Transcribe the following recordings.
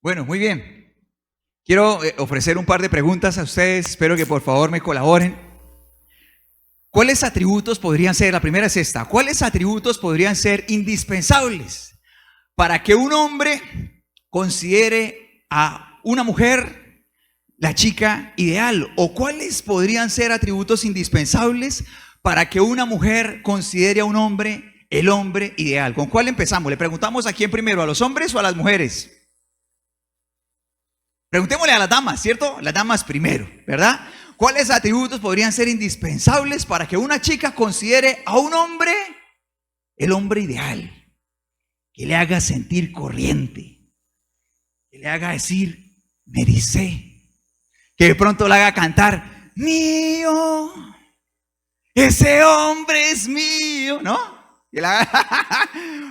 Bueno, muy bien. Quiero ofrecer un par de preguntas a ustedes. Espero que por favor me colaboren. ¿Cuáles atributos podrían ser? La primera es esta. ¿Cuáles atributos podrían ser indispensables para que un hombre considere a una mujer la chica ideal? ¿O cuáles podrían ser atributos indispensables para que una mujer considere a un hombre el hombre ideal? ¿Con cuál empezamos? Le preguntamos a quién primero, ¿a los hombres o a las mujeres? Preguntémosle a las damas, ¿cierto? Las damas primero, ¿verdad? ¿Cuáles atributos podrían ser indispensables para que una chica considere a un hombre el hombre ideal? Que le haga sentir corriente, que le haga decir, me dice, que de pronto le haga cantar, mío, ese hombre es mío, ¿no?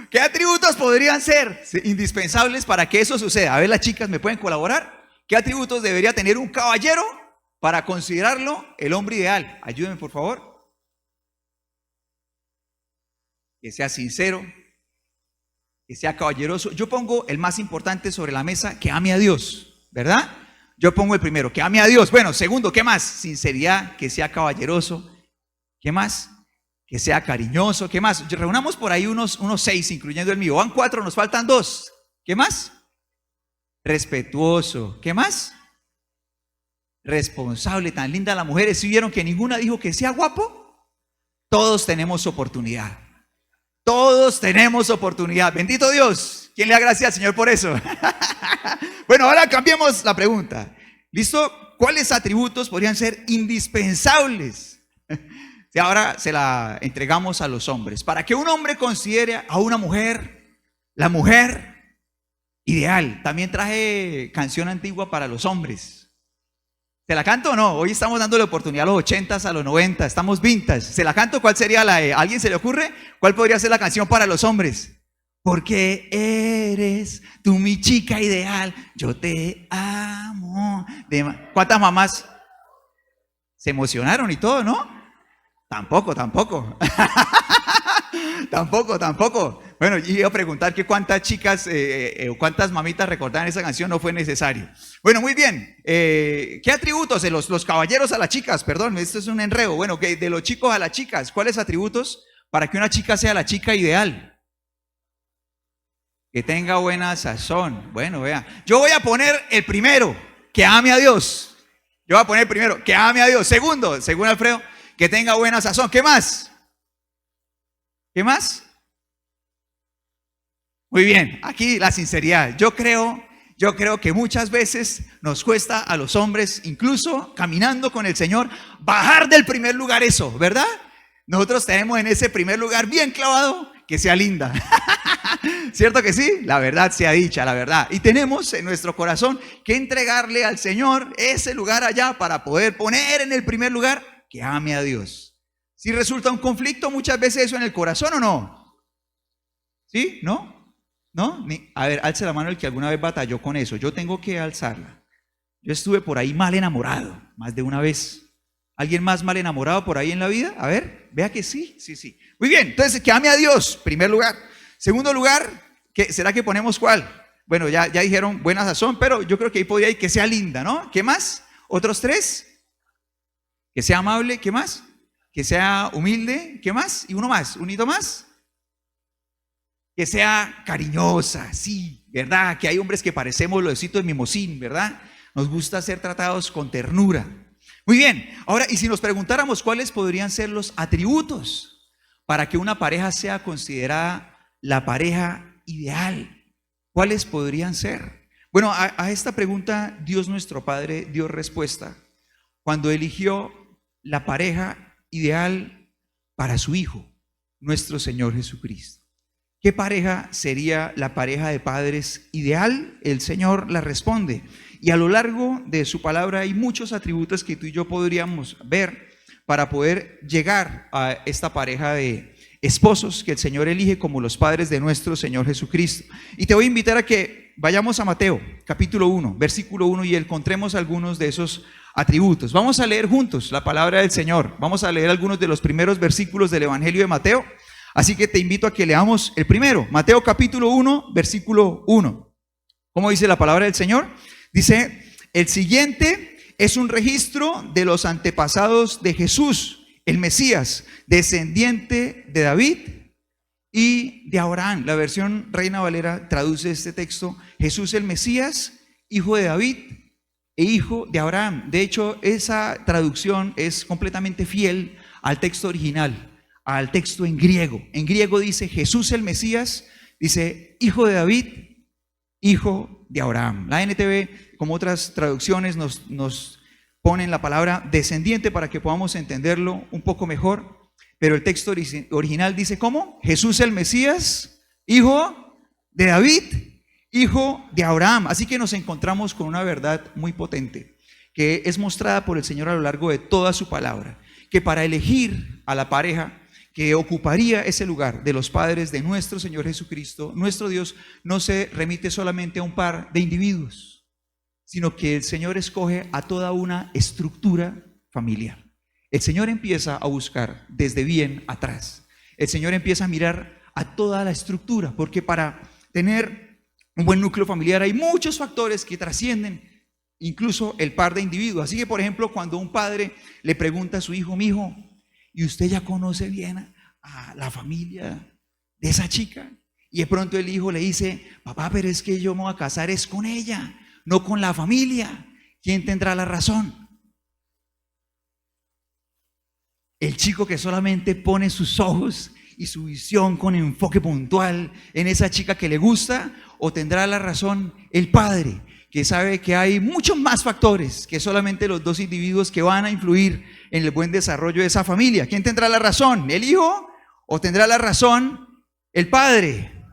¿Qué atributos podrían ser indispensables para que eso suceda? A ver, las chicas, ¿me pueden colaborar? ¿Qué atributos debería tener un caballero para considerarlo el hombre ideal? Ayúdenme, por favor. Que sea sincero, que sea caballeroso. Yo pongo el más importante sobre la mesa, que ame a Dios, ¿verdad? Yo pongo el primero, que ame a Dios. Bueno, segundo, ¿qué más? Sinceridad, que sea caballeroso. ¿Qué más? Que sea cariñoso. ¿Qué más? Reunamos por ahí unos 6, incluyendo el mío. Van 4, nos faltan 2. ¿Qué más? Respetuoso. ¿Qué más? Responsable. Tan linda la mujer. ¿Sí vieron que ninguna dijo que sea guapo? Todos tenemos oportunidad. Todos tenemos oportunidad. Bendito Dios. ¿Quién le da gracias al Señor por eso? Bueno, ahora cambiemos la pregunta. ¿Listo? ¿Cuáles atributos podrían ser indispensables? Y ahora se la entregamos a los hombres. Para que un hombre considere a una mujer la mujer ideal. También traje canción antigua para los hombres. ¿Se la canto o no? Hoy estamos dándole oportunidad a los 80s, a los 90s. Estamos vintage. ¿Se la canto? ¿Cuál sería la de? ¿Alguien se le ocurre? ¿Cuál podría ser la canción para los hombres? Porque eres tú mi chica ideal. Yo te amo. ¿Cuántas mamás se emocionaron y todo, no? Tampoco. Tampoco. Bueno, yo iba a preguntar que cuántas chicas o cuántas mamitas recordaban esa canción, no fue necesario. Bueno, muy bien. ¿Qué atributos de los caballeros a las chicas? Perdón, esto es un enredo. Bueno, de los chicos a las chicas, ¿cuáles atributos para que una chica sea la chica ideal? Que tenga buena sazón. Bueno, vea. Yo voy a poner el primero, que ame a Dios. Yo voy a poner el primero, que ame a Dios. Segundo, según Alfredo, que tenga buena sazón. ¿Qué más? ¿Qué más? Muy bien, aquí la sinceridad. Yo creo que muchas veces nos cuesta a los hombres, incluso caminando con el Señor, bajar del primer lugar eso, ¿verdad? Nosotros tenemos en ese primer lugar bien clavado que sea linda. ¿Cierto que sí? La verdad sea dicha, la verdad. Y tenemos en nuestro corazón que entregarle al Señor ese lugar allá para poder poner en el primer lugar que ame a Dios. Si resulta un conflicto muchas veces eso en el corazón o no. ¿Sí? ¿No? ¿No? A ver, alce la mano el que alguna vez batalló con eso. Yo tengo que alzarla. Yo estuve por ahí mal enamorado, más de una vez. ¿Alguien más mal enamorado por ahí en la vida? A ver, vea que sí. Muy bien, entonces que ame a Dios, primer lugar. Segundo lugar, ¿será que ponemos cuál? Bueno, ya dijeron buena sazón, pero yo creo que ahí podría ir que sea linda, ¿no? ¿Qué más? ¿Otros 3? Que sea amable, ¿qué más? Que sea humilde, ¿qué más? Y uno más, un hito más. Que sea cariñosa, sí, ¿verdad? Que hay hombres que parecemos los ositos de mimosín, ¿verdad? Nos gusta ser tratados con ternura. Muy bien, ahora, y si nos preguntáramos cuáles podrían ser los atributos para que una pareja sea considerada la pareja ideal, ¿cuáles podrían ser? Bueno, a esta pregunta Dios nuestro Padre dio respuesta cuando eligió la pareja ideal para su Hijo, nuestro Señor Jesucristo. ¿Qué pareja sería la pareja de padres ideal? El Señor la responde. Y a lo largo de su palabra hay muchos atributos que tú y yo podríamos ver para poder llegar a esta pareja de esposos que el Señor elige como los padres de nuestro Señor Jesucristo. Y te voy a invitar a que vayamos a Mateo, capítulo 1, versículo 1, y encontremos algunos de esos atributos. Vamos a leer juntos la palabra del Señor. Vamos a leer algunos de los primeros versículos del Evangelio de Mateo. Así que te invito a que leamos el primero, Mateo capítulo 1, versículo 1. ¿Cómo dice la palabra del Señor? Dice, el siguiente es un registro de los antepasados de Jesús, el Mesías, descendiente de David y de Abraham. La versión Reina Valera traduce este texto: Jesús el Mesías, hijo de David e hijo de Abraham. De hecho, esa traducción es completamente fiel al texto original, al texto en griego. En griego dice Jesús el Mesías, dice hijo de David, hijo de Abraham. La NTV, como otras traducciones, nos ponen la palabra descendiente para que podamos entenderlo un poco mejor, pero el texto original dice ¿cómo? Jesús el Mesías, hijo de David, hijo de Abraham. Así que nos encontramos con una verdad muy potente que es mostrada por el Señor a lo largo de toda su palabra, que para elegir a la pareja que ocuparía ese lugar de los padres de nuestro Señor Jesucristo, nuestro Dios, no se remite solamente a un par de individuos, sino que el Señor escoge a toda una estructura familiar. El Señor empieza a buscar desde bien atrás. El Señor empieza a mirar a toda la estructura, porque para tener un buen núcleo familiar hay muchos factores que trascienden incluso el par de individuos. Así que, por ejemplo, cuando un padre le pregunta a su hijo: mi hijo, ¿y usted ya conoce bien a la familia de esa chica? Y de pronto el hijo le dice: papá, pero es que yo me voy a casar es con ella, no con la familia. ¿Quién tendrá la razón? El chico que solamente pone sus ojos y su visión con enfoque puntual en esa chica que le gusta, o tendrá la razón el padre, que sabe que hay muchos más factores que solamente los dos individuos que van a influir en el buen desarrollo de esa familia? ¿Quién tendrá la razón? ¿El hijo o tendrá la razón el padre?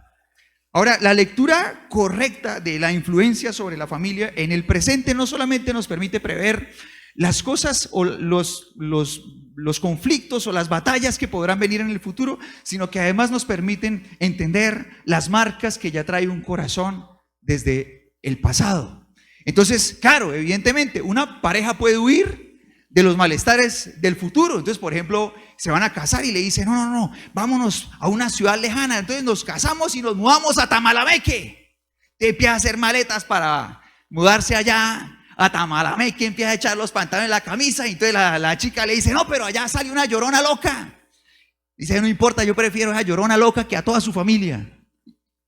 Ahora, la lectura correcta de la influencia sobre la familia en el presente no solamente nos permite prever las cosas o los conflictos o las batallas que podrán venir en el futuro, sino que además nos permiten entender las marcas que ya trae un corazón desde el pasado. Entonces, claro, evidentemente, una pareja puede huir de los malestares del futuro. Entonces, por ejemplo, se van a casar y le dicen: no, vámonos a una ciudad lejana. Entonces nos casamos y nos mudamos a Tamalameque. Te empieza a hacer maletas para mudarse allá a Tamalameque, empieza a echar los pantalones en la camisa, y entonces la chica le dice: no, pero allá sale una llorona loca. Dice: no importa, yo prefiero a esa llorona loca que a toda su familia.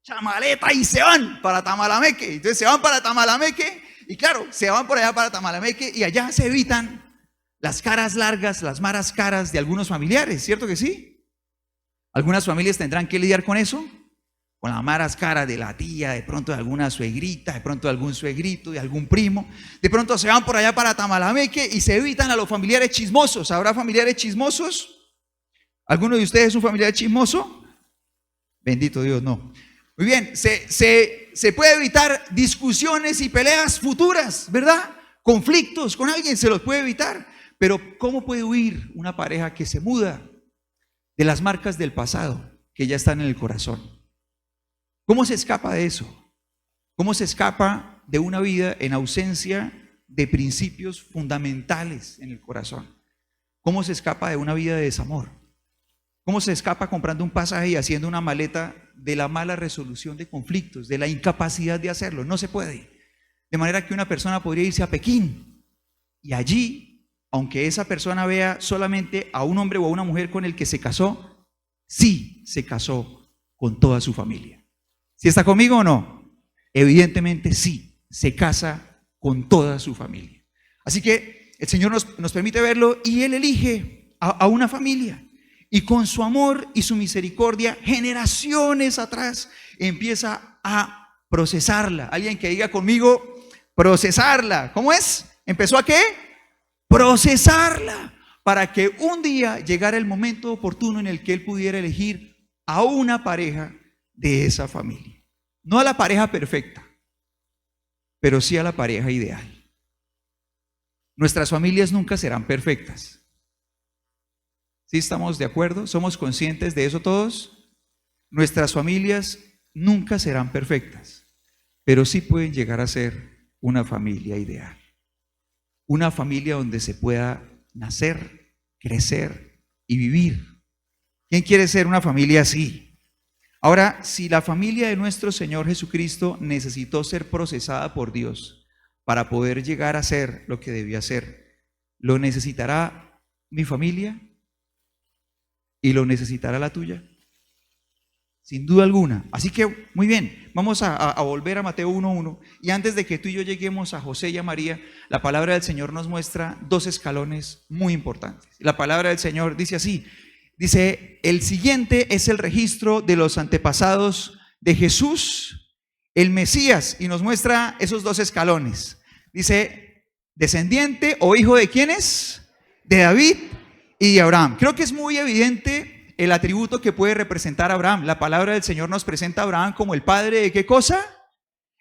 Chamaleta, y se van para Tamalameque. Entonces se van para Tamalameque, y claro, se van por allá para Tamalameque, y allá se evitan las caras largas, las malas caras de algunos familiares, ¿cierto que sí? Algunas familias tendrán que lidiar con eso, con las malas caras de la tía, de pronto de alguna suegrita, de pronto de algún suegrito, de algún primo. De pronto se van por allá para Tamalameque y se evitan a los familiares chismosos. ¿Habrá familiares chismosos? ¿Alguno de ustedes es un familiar chismoso? Bendito Dios, no. Muy bien, se puede evitar discusiones y peleas futuras, ¿verdad? Conflictos con alguien se los puede evitar. Pero ¿cómo puede huir una pareja que se muda de las marcas del pasado que ya están en el corazón? ¿Cómo se escapa de eso? ¿Cómo se escapa de una vida en ausencia de principios fundamentales en el corazón? ¿Cómo se escapa de una vida de desamor? ¿Cómo se escapa comprando un pasaje y haciendo una maleta de la mala resolución de conflictos, de la incapacidad de hacerlo? No se puede. De manera que una persona podría irse a Pekín y allí, aunque esa persona vea solamente a un hombre o a una mujer con el que se casó, sí se casó con toda su familia. ¿Sí está conmigo o no? Evidentemente sí, se casa con toda su familia. Así que el Señor nos permite verlo, y Él elige a una familia, y con su amor y su misericordia, generaciones atrás, empieza a procesarla. Alguien que diga conmigo: procesarla. ¿Cómo es? ¿Empezó a qué? Procesarla, para que un día llegara el momento oportuno en el que Él pudiera elegir a una pareja de esa familia. No a la pareja perfecta, pero sí a la pareja ideal. Nuestras familias nunca serán perfectas. ¿Sí estamos de acuerdo? ¿Somos conscientes de eso todos? Nuestras familias nunca serán perfectas, pero sí pueden llegar a ser una familia ideal. Una familia donde se pueda nacer, crecer y vivir. ¿Quién quiere ser una familia así? Ahora, si la familia de nuestro Señor Jesucristo necesitó ser procesada por Dios para poder llegar a ser lo que debía ser, ¿lo necesitará mi familia y lo necesitará la tuya? Sin duda alguna. Así que, muy bien, vamos a volver a Mateo 1:1. Y antes de que tú y yo lleguemos a José y a María, la palabra del Señor nos muestra dos escalones muy importantes. La palabra del Señor dice así, dice, el siguiente es el registro de los antepasados de Jesús, el Mesías, y nos muestra esos dos escalones. Dice, descendiente o hijo de ¿quiénes? De David y de Abraham. Creo que es muy evidente el atributo que puede representar a Abraham. La palabra del Señor nos presenta a Abraham como el padre de ¿qué cosa?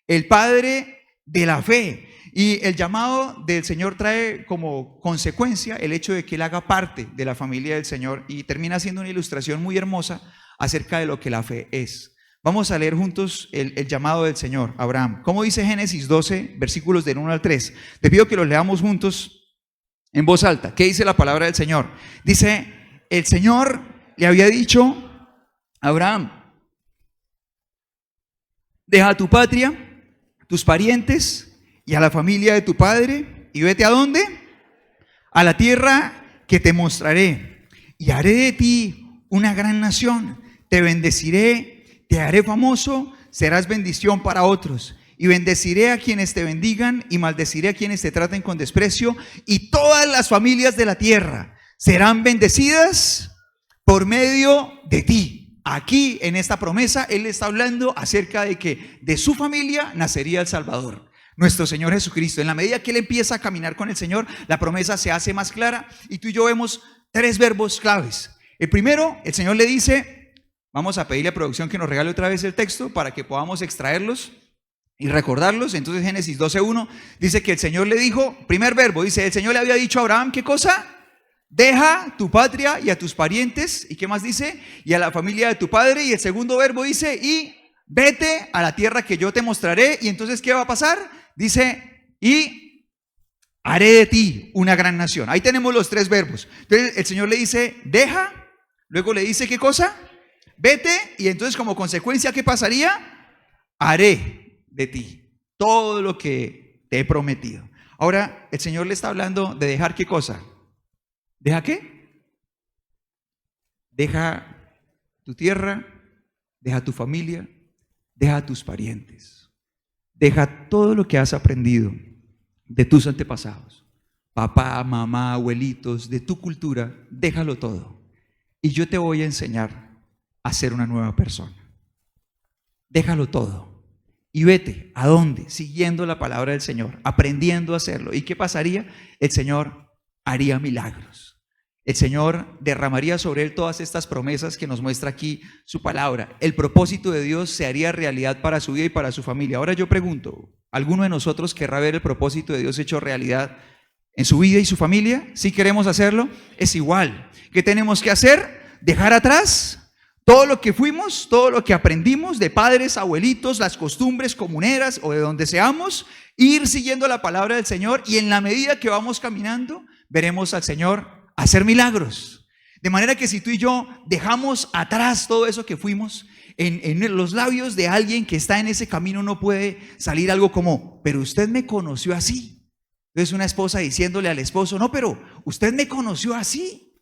El padre de la fe. Y el llamado del Señor trae como consecuencia el hecho de que él haga parte de la familia del Señor y termina siendo una ilustración muy hermosa acerca de lo que la fe es. Vamos a leer juntos el llamado del Señor a Abraham. ¿Cómo dice Génesis 12, versículos del 1 al 3? Te pido que los leamos juntos en voz alta. ¿Qué dice la palabra del Señor? Dice, el Señor le había dicho a Abraham, deja tu patria, tus parientes y a la familia de tu padre y vete ¿a dónde? A la tierra que te mostraré y haré de ti una gran nación, te bendeciré, te haré famoso, serás bendición para otros y bendeciré a quienes te bendigan y maldeciré a quienes te traten con desprecio y todas las familias de la tierra serán bendecidas por medio de ti. Aquí en esta promesa él está hablando acerca de que de su familia nacería el Salvador, nuestro Señor Jesucristo. En la medida que él empieza a caminar con el Señor, la promesa se hace más clara y tú y yo vemos tres verbos claves. El primero, el Señor le dice, vamos a pedirle a producción que nos regale otra vez el texto para que podamos extraerlos y recordarlos. Entonces Génesis 12:1 dice que el Señor le dijo, primer verbo, dice, el Señor le había dicho a Abraham, ¿qué cosa? Deja tu patria y a tus parientes. ¿Y qué más dice? Y a la familia de tu padre. Y el segundo verbo dice, y vete a la tierra que yo te mostraré. Y entonces, ¿qué va a pasar? Dice, y haré de ti una gran nación. Ahí tenemos los tres verbos. Entonces el Señor le dice, deja. Luego le dice, ¿qué cosa? Vete. Y entonces como consecuencia, ¿qué pasaría? Haré de ti todo lo que te he prometido. Ahora el Señor le está hablando de dejar ¿qué cosa? ¿Deja qué? Deja tu tierra, deja tu familia, deja tus parientes, deja todo lo que has aprendido de tus antepasados, papá, mamá, abuelitos, de tu cultura, déjalo todo. Y yo te voy a enseñar a ser una nueva persona. Déjalo todo y vete. ¿A dónde? Siguiendo la palabra del Señor, aprendiendo a hacerlo. ¿Y qué pasaría? El Señor haría milagros. El Señor derramaría sobre él todas estas promesas que nos muestra aquí su palabra. El propósito de Dios se haría realidad para su vida y para su familia. Ahora yo pregunto, ¿alguno de nosotros querrá ver el propósito de Dios hecho realidad en su vida y su familia? ¿Sí queremos hacerlo? Es igual. ¿Qué tenemos que hacer? Dejar atrás todo lo que fuimos, todo lo que aprendimos de padres, abuelitos, las costumbres comuneras o de donde seamos, ir siguiendo la palabra del Señor y en la medida que vamos caminando, veremos al Señor hacer milagros. De manera que si tú y yo dejamos atrás todo eso que fuimos, en los labios de alguien que está en ese camino no puede salir algo como, pero usted me conoció así. Entonces una esposa diciéndole al esposo, no, pero usted me conoció así.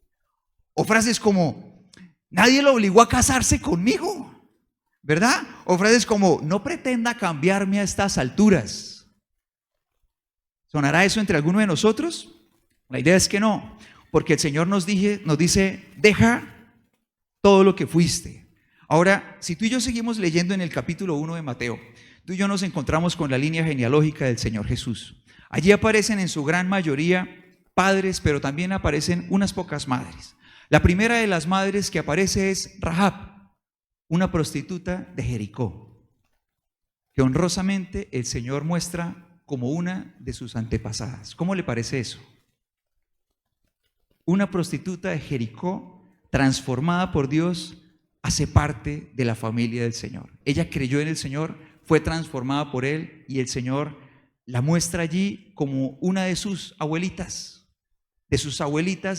O frases como, nadie lo obligó a casarse conmigo, ¿verdad? O frases como, no pretenda cambiarme a estas alturas. ¿Sonará eso entre alguno de nosotros? La idea es que no. Porque el Señor nos dice, deja todo lo que fuiste. Ahora, si tú y yo seguimos leyendo en el capítulo 1 de Mateo, tú y yo nos encontramos con la línea genealógica del Señor Jesús. Allí aparecen en su gran mayoría padres, pero también aparecen unas pocas madres. La primera de las madres que aparece es Rahab, una prostituta de Jericó, que honrosamente el Señor muestra como una de sus antepasadas. ¿Cómo le parece eso? Una prostituta de Jericó, transformada por Dios, hace parte de la familia del Señor. Ella creyó en el Señor, fue transformada por Él y el Señor la muestra allí como una de sus abuelitas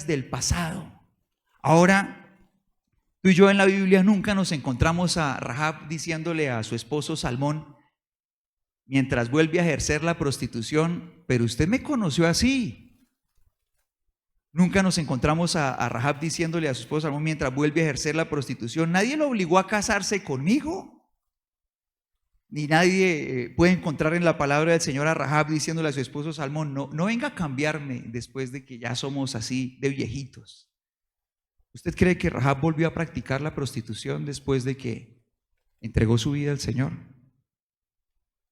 del pasado. Ahora, Tú y yo en la Biblia nunca nos encontramos a Rahab diciéndole a su esposo Salmón, mientras vuelve a ejercer la prostitución, pero usted me conoció así. Nunca nos encontramos a Rahab diciéndole a su esposo Salmón, mientras vuelve a ejercer la prostitución, nadie lo obligó a casarse conmigo. Ni nadie puede encontrar en la palabra del Señor a Rahab diciéndole a su esposo Salmón, no venga a cambiarme después de que ya somos así de viejitos. ¿Usted cree que Rahab volvió a practicar la prostitución después de que entregó su vida al Señor?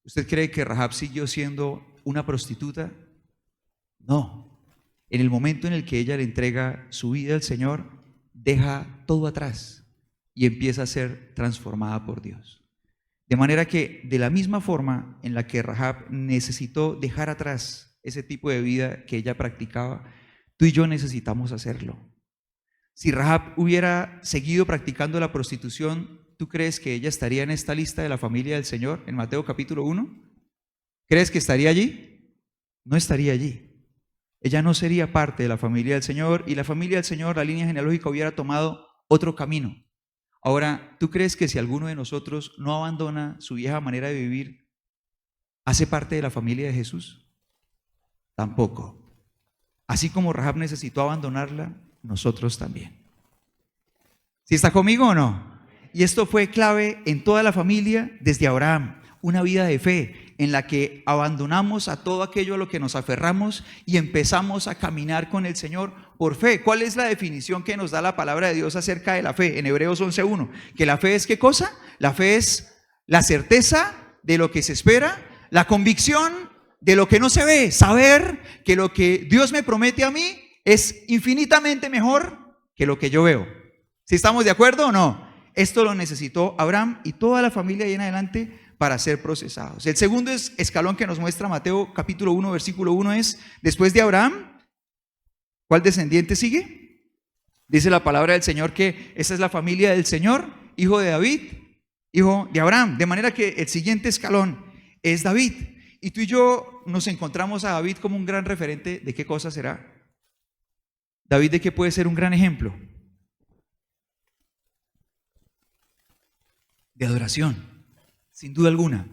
¿Usted cree que Rahab siguió siendo una prostituta? No. En el momento en el que ella le entrega su vida al Señor, deja todo atrás y empieza a ser transformada por Dios. De manera que de la misma forma en la que Rahab necesitó dejar atrás ese tipo de vida que ella practicaba, tú y yo necesitamos hacerlo. Si Rahab hubiera seguido practicando la prostitución, ¿tú crees que ella estaría en esta lista de la familia del Señor en Mateo capítulo 1? ¿Crees que estaría allí? No estaría allí. Ella no sería parte de la familia del Señor y la familia del Señor, la línea genealógica, hubiera tomado otro camino. Ahora, ¿tú crees que si alguno de nosotros no abandona su vieja manera de vivir, hace parte de la familia de Jesús? Tampoco. Así como Rahab necesitó abandonarla, nosotros también. ¿Sí está conmigo o no? Y esto fue clave en toda la familia desde Abraham, una vida de fe en la que abandonamos a todo aquello a lo que nos aferramos y empezamos a caminar con el Señor por fe. ¿Cuál es la definición que nos da la palabra de Dios acerca de la fe? En Hebreos 11:1, que la fe es ¿qué cosa? La fe es la certeza de lo que se espera, la convicción de lo que no se ve, saber que lo que Dios me promete a mí es infinitamente mejor que lo que yo veo. ¿Sí estamos de acuerdo o no? Esto lo necesitó Abraham y toda la familia ahí en adelante para ser procesados. El segundo escalón que nos muestra Mateo capítulo 1, versículo 1 es, después de Abraham, ¿cuál descendiente sigue? Dice la palabra del Señor que esa es la familia del Señor, hijo de David, hijo de Abraham. De manera que el siguiente escalón es David. Y tú y yo nos encontramos a David como un gran referente. ¿De qué cosa será? David, ¿de qué puede ser un gran ejemplo? De adoración. Sin duda alguna,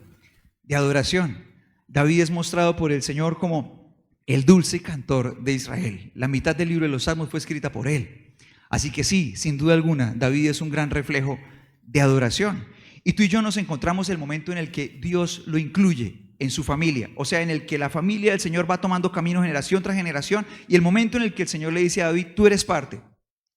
de adoración. David es mostrado por el Señor como el dulce cantor de Israel. La mitad del libro de los Salmos fue escrita por él. Así que sí, sin duda alguna, David es un gran reflejo de adoración. Y tú y yo nos encontramos en el momento en el que Dios lo incluye en su familia. O sea, en el que la familia del Señor va tomando camino generación tras generación. Y el momento en el que el Señor le dice a David, tú eres parte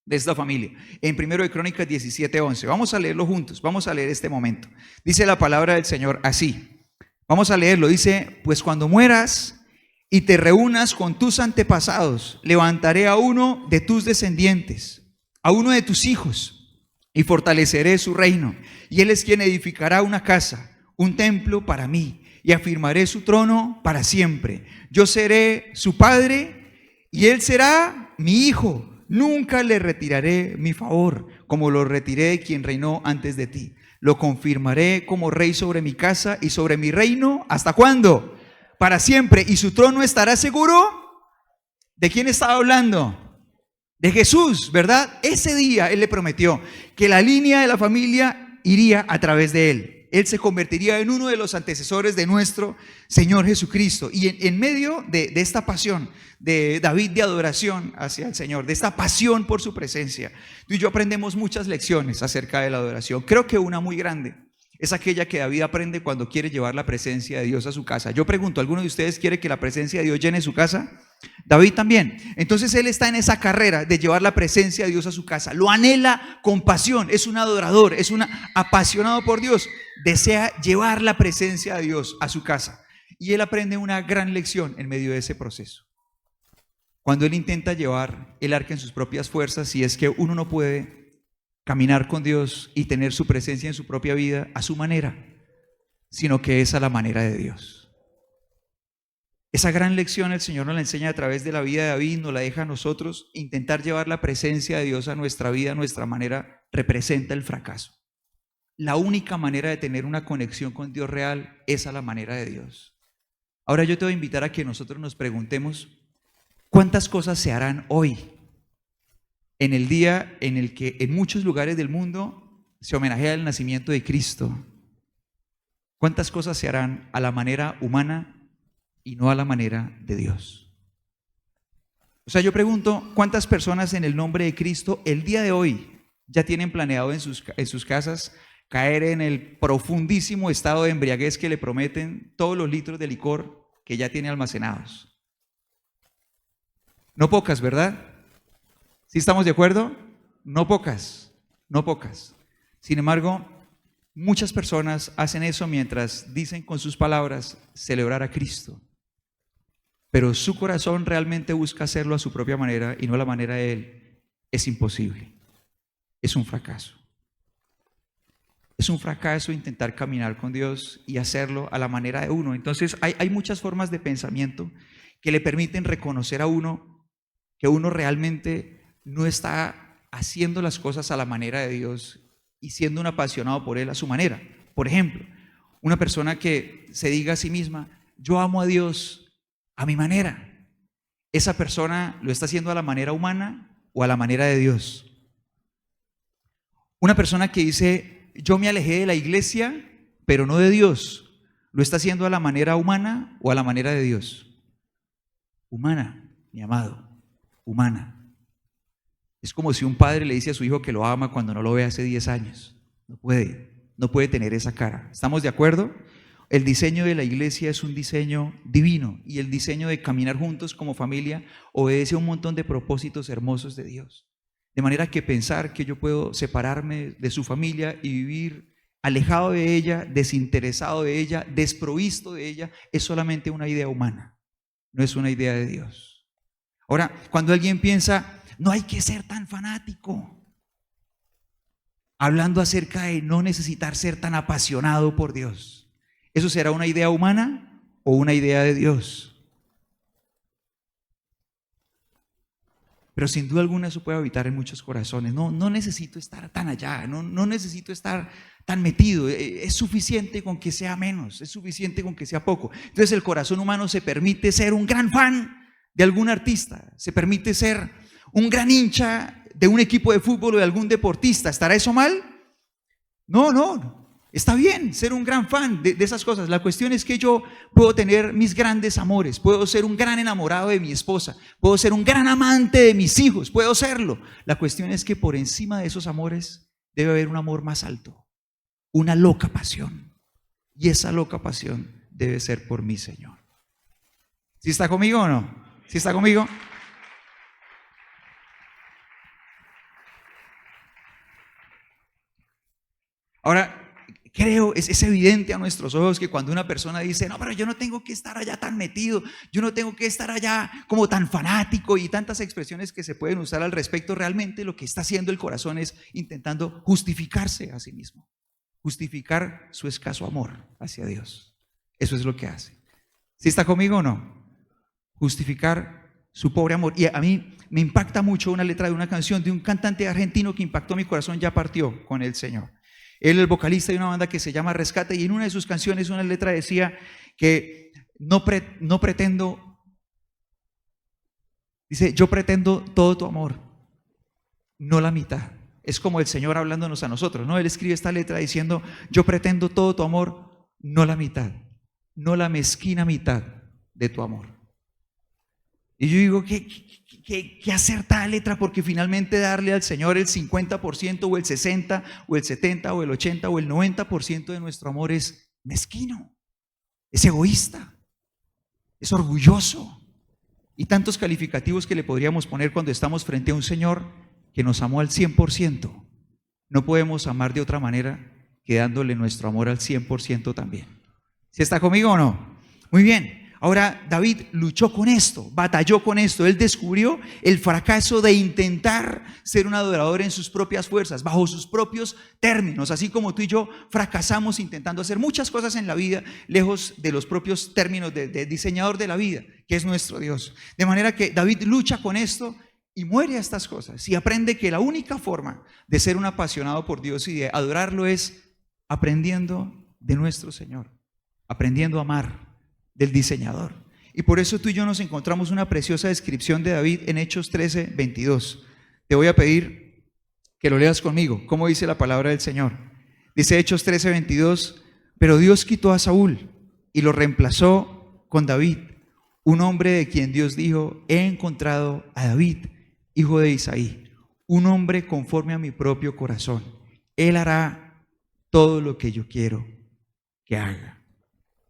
de esta familia. En 1 de Crónicas 17:11. Vamos a leerlo juntos, vamos a leer este momento. Dice la palabra del Señor así. Vamos a leerlo, dice, pues cuando mueras y te reúnas con tus antepasados, levantaré a uno de tus descendientes, a uno de tus hijos, y fortaleceré su reino. Y él es quien edificará una casa, un templo para mí, y afirmaré su trono para siempre. Yo seré su padre y él será mi hijo. Nunca le retiraré mi favor, como lo retiré de quien reinó antes de ti. Lo confirmaré como rey sobre mi casa y sobre mi reino. ¿Hasta cuándo? Para siempre. Y su trono estará seguro. ¿De quién estaba hablando? De Jesús, ¿verdad? Ese día Él le prometió que la línea de la familia iría a través de Él. Él se convertiría en uno de los antecesores de nuestro Señor Jesucristo. Y en medio de esta pasión de David de adoración hacia el Señor, de esta pasión por su presencia, tú y yo aprendemos muchas lecciones acerca de la adoración. Creo que una muy grande es aquella que David aprende cuando quiere llevar la presencia de Dios a su casa. Yo pregunto, ¿alguno de ustedes quiere que la presencia de Dios llene su casa? David también. Entonces él está en esa carrera de llevar la presencia de Dios a su casa. Lo anhela con pasión, es un adorador, es un apasionado por Dios. Desea llevar la presencia de Dios a su casa. Y él aprende una gran lección en medio de ese proceso. Cuando él intenta llevar el arca en sus propias fuerzas, y es que uno no puede caminar con Dios y tener su presencia en su propia vida a su manera, sino que es a la manera de Dios. Esa gran lección el Señor nos la enseña a través de la vida de David, nos la deja a nosotros. Intentar llevar la presencia de Dios a nuestra vida, a nuestra manera, representa el fracaso. La única manera de tener una conexión con Dios real es a la manera de Dios. Ahora yo te voy a invitar a que nosotros nos preguntemos, ¿cuántas cosas se harán hoy en el día en el que en muchos lugares del mundo se homenajea el nacimiento de Cristo. ¿Cuántas cosas se harán a la manera humana y no a la manera de Dios? O sea, yo pregunto, ¿cuántas personas en el nombre de Cristo el día de hoy ya tienen planeado en sus casas caer en el profundísimo estado de embriaguez que le prometen todos los litros de licor que ya tiene almacenados? No pocas, ¿verdad? ¿Sí estamos de acuerdo? No pocas, no pocas. Sin embargo, muchas personas hacen eso mientras dicen con sus palabras celebrar a Cristo, pero su corazón realmente busca hacerlo a su propia manera y no a la manera de Él. Es imposible. Es un fracaso. Es un fracaso intentar caminar con Dios y hacerlo a la manera de uno. Entonces hay muchas formas de pensamiento que le permiten reconocer a uno que uno realmente no está haciendo las cosas a la manera de Dios y siendo un apasionado por Él a su manera. Por ejemplo, una persona que se diga a sí misma, yo amo a Dios a mi manera. ¿Esa persona lo está haciendo a la manera humana o a la manera de Dios? Una persona que dice, yo me alejé de la iglesia, pero no de Dios, ¿lo está haciendo a la manera humana o a la manera de Dios? Humana, mi amado, humana. Es como si un padre le dice a su hijo que lo ama cuando no lo ve hace 10 años. No puede tener esa cara. ¿Estamos de acuerdo? El diseño de la iglesia es un diseño divino y el diseño de caminar juntos como familia obedece a un montón de propósitos hermosos de Dios. De manera que pensar que yo puedo separarme de su familia y vivir alejado de ella, desinteresado de ella, desprovisto de ella, es solamente una idea humana, no es una idea de Dios. Ahora, cuando alguien piensa, no hay que ser tan fanático, hablando acerca de no necesitar ser tan apasionado por Dios, ¿eso será una idea humana o una idea de Dios? Pero sin duda alguna eso puede habitar en muchos corazones. No necesito estar tan allá, no necesito estar tan metido. Es suficiente con que sea menos, es suficiente con que sea poco. Entonces el corazón humano se permite ser un gran fan de algún artista, se permite ser un gran hincha de un equipo de fútbol o de algún deportista. ¿Estará eso mal? No. Está bien ser un gran fan de esas cosas. La cuestión es que yo puedo tener mis grandes amores, puedo ser un gran enamorado de mi esposa, puedo ser un gran amante de mis hijos, puedo serlo. La cuestión es que por encima de esos amores debe haber un amor más alto, una loca pasión. Y esa loca pasión debe ser por mi Señor. ¿Sí está conmigo o no? ¿Sí está conmigo? Ahora, creo, es evidente a nuestros ojos que cuando una persona dice, no, pero yo no tengo que estar allá tan metido, yo no tengo que estar allá como tan fanático y tantas expresiones que se pueden usar al respecto, realmente lo que está haciendo el corazón es intentando justificarse a sí mismo, justificar su escaso amor hacia Dios. Eso es lo que hace. ¿Sí está conmigo o no? Justificar su pobre amor. Y a mí me impacta mucho una letra de una canción de un cantante argentino que impactó mi corazón, ya partió con el Señor. Él es el vocalista de una banda que se llama Rescate y en una de sus canciones una letra decía que no pretendo, dice, yo pretendo todo tu amor, no la mitad. Es como el Señor hablándonos a nosotros, ¿no? Él escribe esta letra diciendo, yo pretendo todo tu amor, no la mitad, no la mezquina mitad de tu amor. Y yo digo, ¿qué acertada letra? Porque finalmente darle al Señor el 50% o el 60% o el 70% o el 80% o el 90% de nuestro amor es mezquino, es egoísta, es orgulloso. Y tantos calificativos que le podríamos poner cuando estamos frente a un Señor que nos amó al 100%. No podemos amar de otra manera que dándole nuestro amor al 100% también. ¿Sí está conmigo o no? Muy bien. Ahora David luchó con esto, batalló con esto. Él descubrió el fracaso de intentar ser un adorador en sus propias fuerzas, bajo sus propios términos, así como tú y yo fracasamos intentando hacer muchas cosas en la vida lejos de los propios términos de diseñador de la vida, que es nuestro Dios. De manera que David lucha con esto y muere a estas cosas y aprende que la única forma de ser un apasionado por Dios y de adorarlo es aprendiendo de nuestro Señor, aprendiendo a amar del diseñador. Y por eso tú y yo nos encontramos una preciosa descripción de David en Hechos 13:22. te voy a pedir que lo leas conmigo. ¿Cómo dice la palabra del Señor? Dice Hechos 13:22, pero Dios quitó a Saúl y lo reemplazó con David, un hombre de quien Dios dijo, he encontrado a David, hijo de Isaí, un hombre conforme a mi propio corazón. Él hará todo lo que yo quiero que haga.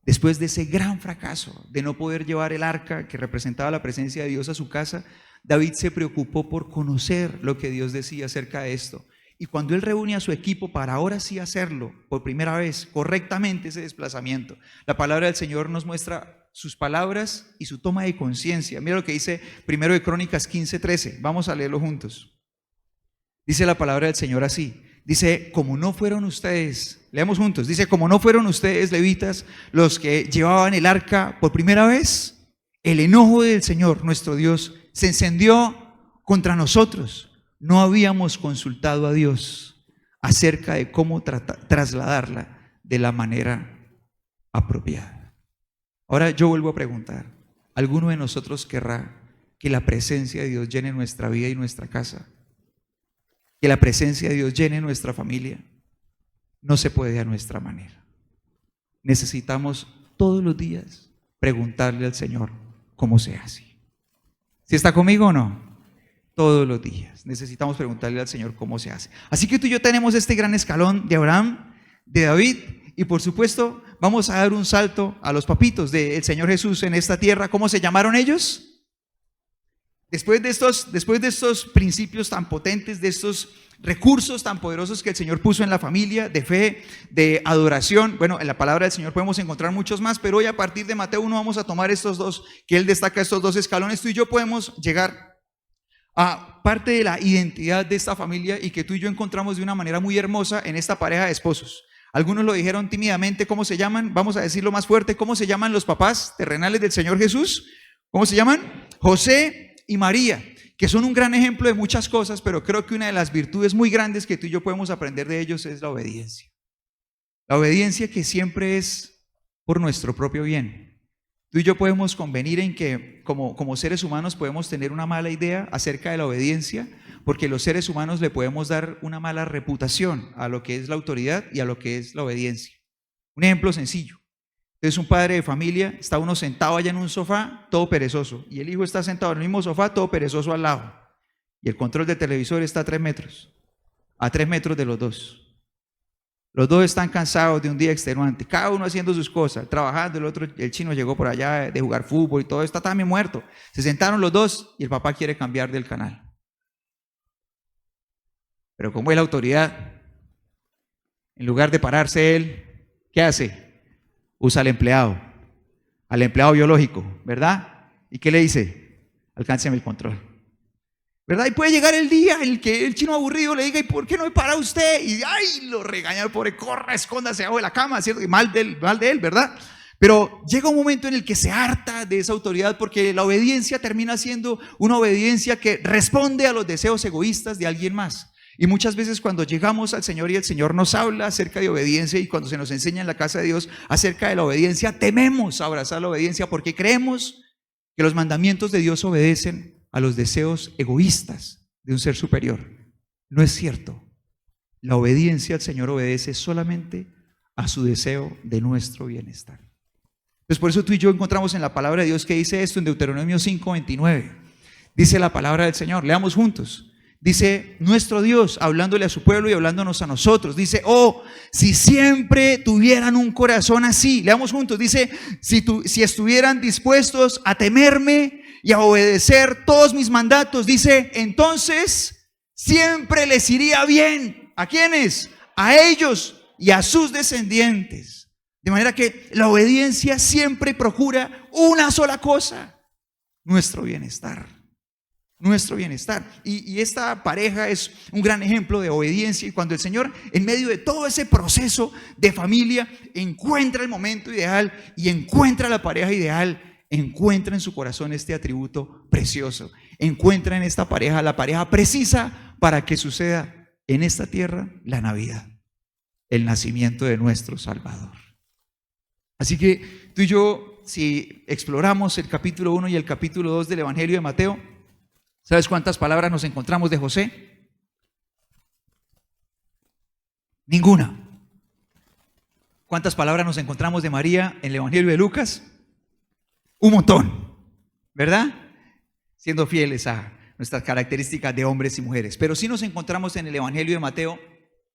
Después de ese gran fracaso de no poder llevar el arca que representaba la presencia de Dios a su casa, David se preocupó por conocer lo que Dios decía acerca de esto. Y cuando él reúne a su equipo para ahora sí hacerlo por primera vez, correctamente ese desplazamiento, la palabra del Señor nos muestra sus palabras y su toma de conciencia. Mira lo que dice 1 de Crónicas 15:13. Vamos a leerlo juntos. Dice la palabra del Señor así. Dice, como no fueron ustedes, leamos juntos, dice, como no fueron ustedes, levitas, los que llevaban el arca por primera vez, el enojo del Señor, nuestro Dios, se encendió contra nosotros. No habíamos consultado a Dios acerca de cómo trasladarla de la manera apropiada. Ahora yo vuelvo a preguntar, ¿alguno de nosotros querrá que la presencia de Dios llene nuestra vida y nuestra casa? Que la presencia de Dios llene nuestra familia. No se puede a nuestra manera. Necesitamos todos los días preguntarle al Señor cómo se hace. ¿Sí está conmigo o no? Todos los días necesitamos preguntarle al Señor cómo se hace. Así que tú y yo tenemos este gran escalón de Abraham, de David, y por supuesto vamos a dar un salto a los papitos del Señor Jesús en esta tierra. ¿Cómo se llamaron ellos? Después de estos principios tan potentes, de estos recursos tan poderosos que el Señor puso en la familia, de fe, de adoración, bueno, en la palabra del Señor podemos encontrar muchos más, pero hoy a partir de Mateo 1 vamos a tomar estos dos, que Él destaca estos dos escalones. Tú y yo podemos llegar a parte de la identidad de esta familia y que tú y yo encontramos de una manera muy hermosa en esta pareja de esposos. Algunos lo dijeron tímidamente, ¿cómo se llaman? Vamos a decirlo más fuerte, ¿cómo se llaman los papás terrenales del Señor Jesús? ¿Cómo se llaman? José y María, que son un gran ejemplo de muchas cosas, pero creo que una de las virtudes muy grandes que tú y yo podemos aprender de ellos es la obediencia. La obediencia que siempre es por nuestro propio bien. Tú y yo podemos convenir en que como seres humanos podemos tener una mala idea acerca de la obediencia, porque los seres humanos le podemos dar una mala reputación a lo que es la autoridad y a lo que es la obediencia. Un ejemplo sencillo. Entonces un padre de familia, está uno sentado allá en un sofá, todo perezoso, y el hijo está sentado en el mismo sofá, todo perezoso al lado, y el control del televisor está a 3 metros de los dos. Los dos están cansados de un día extenuante, cada uno haciendo sus cosas, trabajando. El chino llegó por allá de jugar fútbol y todo, está también muerto. Se sentaron los dos y el papá quiere cambiar del canal. Pero como es la autoridad, en lugar de pararse él, ¿qué hace? Usa al empleado biológico, ¿verdad? ¿Y qué le dice? Alcánceme el control, ¿verdad? Y puede llegar el día en el que el chino aburrido le diga, ¿y por qué no me para usted? Y ¡ay! Lo regaña el pobre, corra, escóndase abajo de la cama, ¿cierto? Y mal de él, ¿verdad? Pero llega un momento en el que se harta de esa autoridad, porque la obediencia termina siendo una obediencia que responde a los deseos egoístas de alguien más. Y muchas veces cuando llegamos al Señor y el Señor nos habla acerca de obediencia, y cuando se nos enseña en la casa de Dios acerca de la obediencia, tememos abrazar la obediencia porque creemos que los mandamientos de Dios obedecen a los deseos egoístas de un ser superior. No es cierto. La obediencia al Señor obedece solamente a su deseo de nuestro bienestar. Entonces por eso tú y yo encontramos en la palabra de Dios que dice esto en Deuteronomio 5:29. Dice la palabra del Señor, leamos juntos. Dice nuestro Dios, hablándole a su pueblo y hablándonos a nosotros. Dice, oh, si siempre tuvieran un corazón así. Leamos juntos, dice, si estuvieran dispuestos a temerme y a obedecer todos mis mandatos, dice, entonces siempre les iría bien. ¿A quiénes? A ellos y a sus descendientes. De manera que la obediencia siempre procura una sola cosa: nuestro bienestar. Nuestro bienestar. Y esta pareja es un gran ejemplo de obediencia. Y cuando el Señor, en medio de todo ese proceso de familia, encuentra el momento ideal y encuentra la pareja ideal, encuentra en su corazón este atributo precioso. Encuentra en esta pareja la pareja precisa para que suceda en esta tierra la Navidad, el nacimiento de nuestro Salvador. Así que tú y yo, si exploramos el capítulo 1 y el capítulo 2 del Evangelio de Mateo, ¿Sabes cuántas palabras nos encontramos de José? Ninguna. ¿Cuántas palabras nos encontramos de María en el Evangelio de Lucas? Un montón, ¿verdad? Siendo fieles a nuestras características de hombres y mujeres. Pero sí nos encontramos en el Evangelio de Mateo,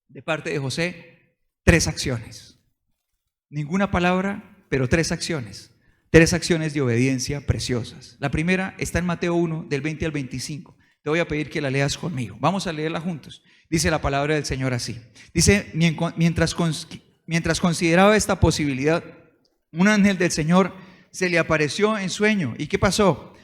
de parte de José, 3 acciones. Ninguna palabra, pero 3 acciones. 3 acciones de obediencia preciosas. La primera está en Mateo 1, del 20 al 25. Te voy a pedir que la leas conmigo. Vamos a leerla juntos. Dice la palabra del Señor así. Dice, mientras consideraba esta posibilidad, un ángel del Señor se le apareció en sueño. ¿Y qué pasó?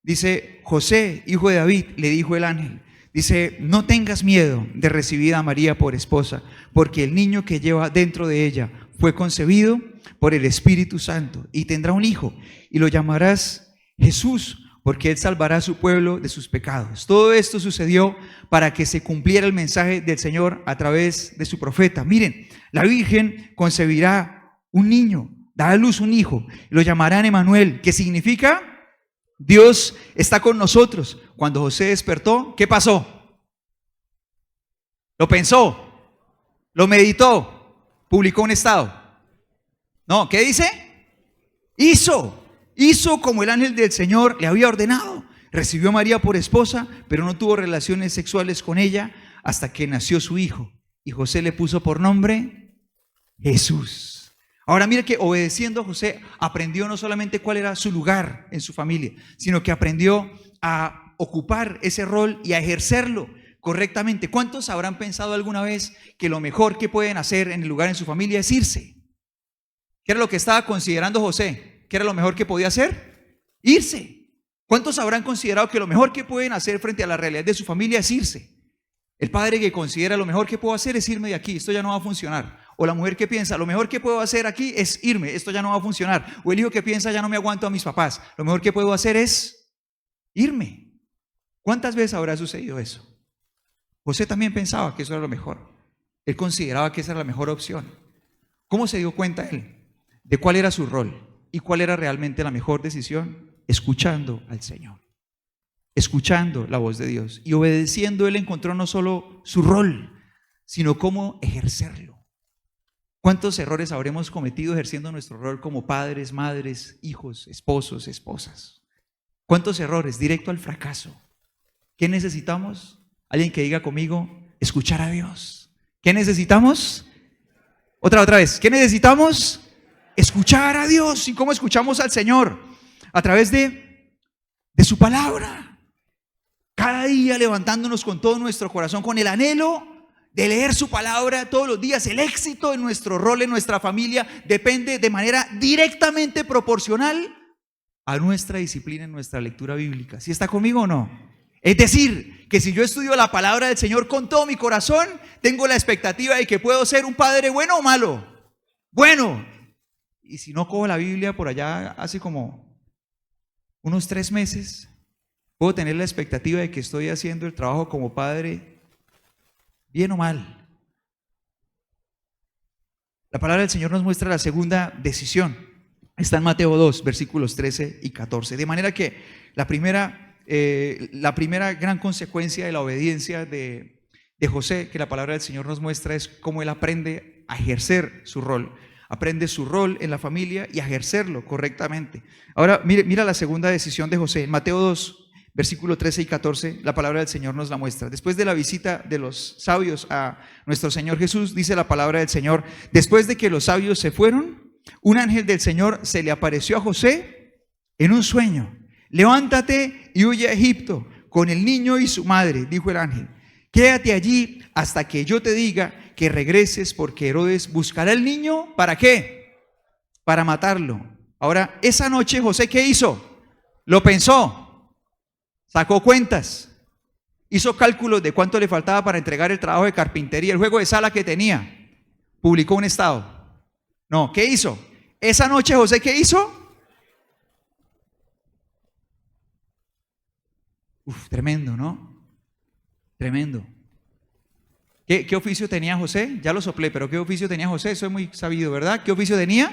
Dice, José, hijo de David, le dijo el ángel. Dice, no tengas miedo de recibir a María por esposa, porque el niño que lleva dentro de ella fue concebido por el Espíritu Santo y tendrá un hijo y lo llamarás Jesús, porque él salvará a su pueblo de sus pecados. Todo esto sucedió para que se cumpliera el mensaje del Señor a través de su profeta. Miren, la Virgen concebirá un niño, dará a luz un hijo, y lo llamarán Emanuel, que significa Dios está con nosotros. Cuando José despertó, ¿qué pasó? Lo pensó, lo meditó, publicó un estado. No, ¿qué dice? Hizo como el ángel del Señor le había ordenado. Recibió a María por esposa, pero no tuvo relaciones sexuales con ella hasta que nació su hijo. Y José le puso por nombre Jesús. Ahora mire que obedeciendo, José aprendió no solamente cuál era su lugar en su familia, sino que aprendió a ocupar ese rol y a ejercerlo correctamente. ¿Cuántos habrán pensado alguna vez que lo mejor que pueden hacer en el lugar en su familia es irse? ¿Qué era lo que estaba considerando José? ¿Qué era lo mejor que podía hacer? Irse. ¿Cuántos habrán considerado que lo mejor que pueden hacer frente a la realidad de su familia es irse? El padre que considera lo mejor que puedo hacer es irme de aquí, esto ya no va a funcionar. O la mujer que piensa, lo mejor que puedo hacer aquí es irme, esto ya no va a funcionar. O el hijo que piensa, ya no me aguanto a mis papás, lo mejor que puedo hacer es irme. ¿Cuántas veces habrá sucedido eso? José también pensaba que eso era lo mejor. Él consideraba que esa era la mejor opción. ¿Cómo se dio cuenta él de cuál era su rol y cuál era realmente la mejor decisión? Escuchando al Señor, escuchando la voz de Dios y obedeciendo. Él encontró no solo su rol, sino cómo ejercerlo. ¿Cuántos errores habremos cometido ejerciendo nuestro rol como padres, madres, hijos, esposos, esposas? ¿Cuántos errores? Directo al fracaso. ¿Qué necesitamos? Alguien que diga conmigo, escuchar a Dios. ¿Qué necesitamos? Otra vez. ¿Qué necesitamos? Escuchar a Dios. ¿Y cómo escuchamos al Señor? A través de su palabra. Cada día levantándonos con todo nuestro corazón, con el anhelo de leer su palabra todos los días. El éxito en nuestro rol, en nuestra familia, depende de manera directamente proporcional a nuestra disciplina en nuestra lectura bíblica. ¿Sí está conmigo o no? Es decir, que si yo estudio la palabra del Señor con todo mi corazón, tengo la expectativa de que puedo ser un padre bueno o malo. Bueno. Y si no cojo la Biblia por allá hace como unos 3 meses, puedo tener la expectativa de que estoy haciendo el trabajo como padre bien o mal. La palabra del Señor nos muestra la segunda decisión. Está en Mateo 2, versículos 13 y 14. De manera que la primera gran consecuencia de la obediencia de José, que la palabra del Señor nos muestra, es cómo él aprende a ejercer su rol. Aprende su rol en la familia y a ejercerlo correctamente. Ahora, mira la segunda decisión de José. En Mateo 2, versículo 13 y 14, la palabra del Señor nos la muestra. Después de la visita de los sabios a nuestro Señor Jesús, dice la palabra del Señor, después de que los sabios se fueron, un ángel del Señor se le apareció a José en un sueño. Levántate y huye a Egipto con el niño y su madre, dijo el ángel. Quédate allí hasta que yo te diga que regreses, porque Herodes buscará al niño. ¿Para qué? Para matarlo. Ahora, esa noche José, ¿qué hizo? Lo pensó, sacó cuentas, hizo cálculos de cuánto le faltaba para entregar el trabajo de carpintería, el juego de sala que tenía, publicó un estado. No, ¿qué hizo? Esa noche José, ¿qué hizo? Tremendo, ¿no? Tremendo. ¿Qué oficio tenía José? Ya lo soplé, pero ¿qué oficio tenía José? Eso es muy sabido, ¿verdad? ¿Qué oficio tenía?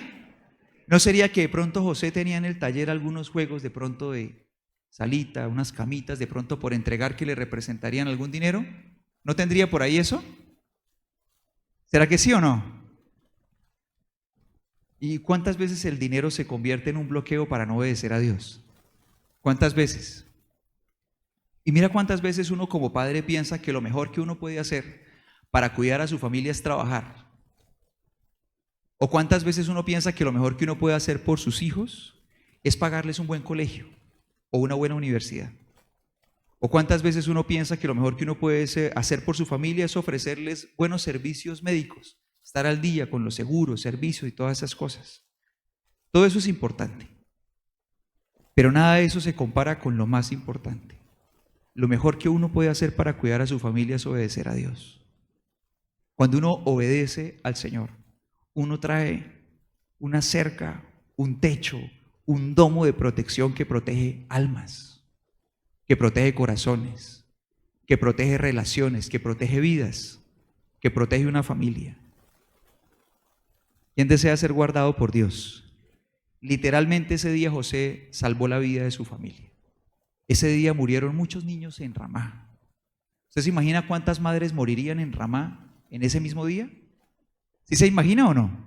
¿No sería que de pronto José tenía en el taller algunos juegos de pronto de salita, unas camitas de pronto por entregar que le representarían algún dinero? ¿No tendría por ahí eso? ¿Será que sí o no? ¿Y cuántas veces el dinero se convierte en un bloqueo para no obedecer a Dios? ¿Cuántas veces? Y mira cuántas veces uno como padre piensa que lo mejor que uno puede hacer para cuidar a su familia es trabajar. O cuántas veces uno piensa que lo mejor que uno puede hacer por sus hijos es pagarles un buen colegio o una buena universidad. O cuántas veces uno piensa que lo mejor que uno puede hacer por su familia es ofrecerles buenos servicios médicos, estar al día con los seguros, servicios y todas esas cosas. Todo eso es importante, pero nada de eso se compara con lo más importante. Lo mejor que uno puede hacer para cuidar a su familia es obedecer a Dios. Cuando uno obedece al Señor, uno trae una cerca, un techo, un domo de protección que protege almas, que protege corazones, que protege relaciones, que protege vidas, que protege una familia. ¿Quién desea ser guardado por Dios? Literalmente ese día José salvó la vida de su familia. Ese día murieron muchos niños en Ramá. ¿Usted se imagina cuántas madres morirían en Ramá en ese mismo día? ¿Sí se imagina o no?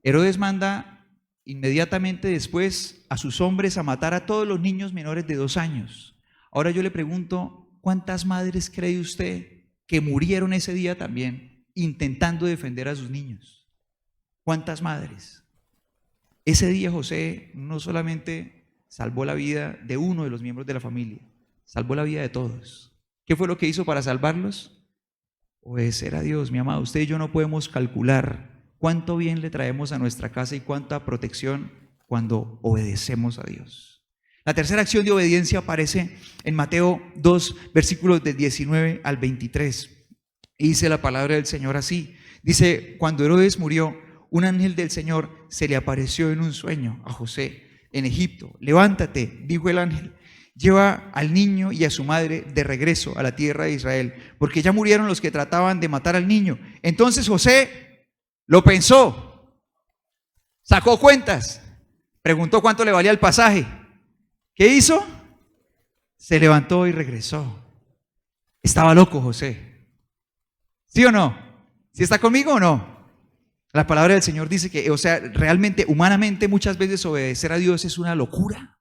Herodes manda inmediatamente después a sus hombres a matar a todos los niños menores de 2 años. Ahora yo le pregunto, ¿cuántas madres cree usted que murieron ese día también intentando defender a sus niños? ¿Cuántas madres? Ese día José no solamente salvó la vida de uno de los miembros de la familia, salvó la vida de todos. ¿Qué fue lo que hizo para salvarlos? Obedecer a Dios, mi amado. Usted y yo no podemos calcular cuánto bien le traemos a nuestra casa y cuánta protección cuando obedecemos a Dios. La tercera acción de obediencia aparece en Mateo 2, versículos del 19 al 23. Y dice la palabra del Señor así. Dice, cuando Herodes murió, un ángel del Señor se le apareció en un sueño a José en Egipto. Levántate, dijo el ángel, lleva al niño y a su madre de regreso a la tierra de Israel, porque ya murieron los que trataban de matar al niño. Entonces José lo pensó, sacó cuentas, preguntó cuánto le valía el pasaje. ¿Qué hizo? Se levantó y regresó. Estaba loco José. ¿Sí o no? ¿Sí está conmigo o no? La palabra del Señor dice que, realmente, humanamente, muchas veces obedecer a Dios es una locura.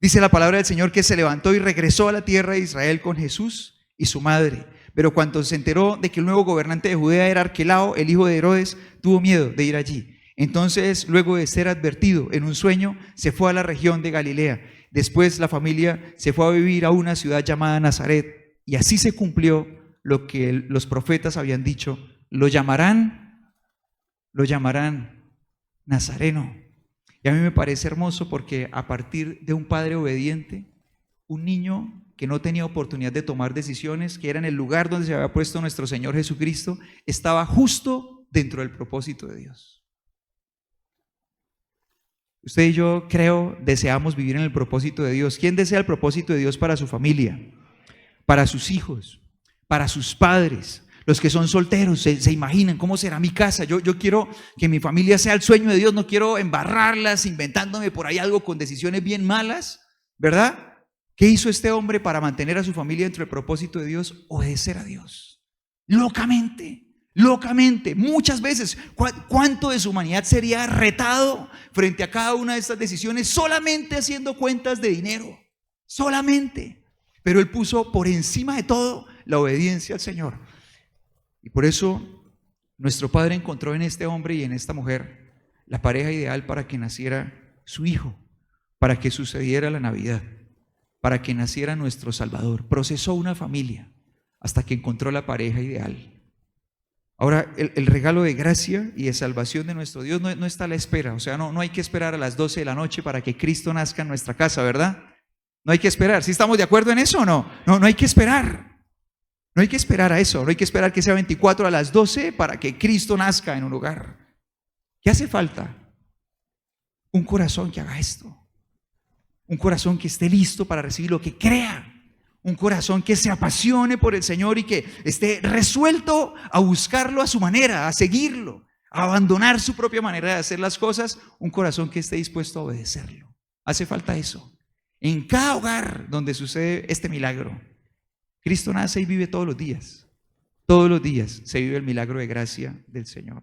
Dice la palabra del Señor que se levantó y regresó a la tierra de Israel con Jesús y su madre. Pero cuando se enteró de que el nuevo gobernante de Judea era Arquelao, el hijo de Herodes, tuvo miedo de ir allí. Entonces, luego de ser advertido en un sueño, se fue a la región de Galilea. Después la familia se fue a vivir a una ciudad llamada Nazaret. Y así se cumplió lo que los profetas habían dicho. Lo llamarán Nazareno. Y a mí me parece hermoso porque a partir de un padre obediente, un niño que no tenía oportunidad de tomar decisiones, que era en el lugar donde se había puesto nuestro Señor Jesucristo, estaba justo dentro del propósito de Dios. Usted y yo, creo, deseamos vivir en el propósito de Dios. ¿Quién desea el propósito de Dios para su familia? Para sus hijos, para sus padres. Los que son solteros se imaginan cómo será mi casa. Yo quiero que mi familia sea el sueño de Dios, no quiero embarrarlas inventándome por ahí algo con decisiones bien malas, ¿verdad? ¿Qué hizo este hombre para mantener a su familia dentro del propósito de Dios? Obedecer a Dios. Locamente, muchas veces. ¿Cuánto de su humanidad sería retado frente a cada una de estas decisiones solamente haciendo cuentas de dinero? Solamente. Pero él puso por encima de todo la obediencia al Señor. Y por eso nuestro Padre encontró en este hombre y en esta mujer la pareja ideal para que naciera su hijo, para que sucediera la Navidad, para que naciera nuestro Salvador. Procesó una familia hasta que encontró la pareja ideal. Ahora, el regalo de gracia y de salvación de nuestro Dios no está a la espera. No hay que esperar a las 12 de la noche para que Cristo nazca en nuestra casa, ¿verdad? No hay que esperar. ¿Sí estamos de acuerdo en eso o no? No hay que esperar. No hay que esperar a eso, no hay que esperar que sea 24 a las 12 para que Cristo nazca en un hogar. ¿Qué hace falta? Un corazón que haga esto. Un corazón que esté listo para recibir lo que crea. Un corazón que se apasione por el Señor y que esté resuelto a buscarlo a su manera, a seguirlo, a abandonar su propia manera de hacer las cosas. Un corazón que esté dispuesto a obedecerlo. Hace falta eso. En cada hogar donde sucede este milagro, Cristo nace y vive todos los días. Todos los días se vive el milagro de gracia del Señor.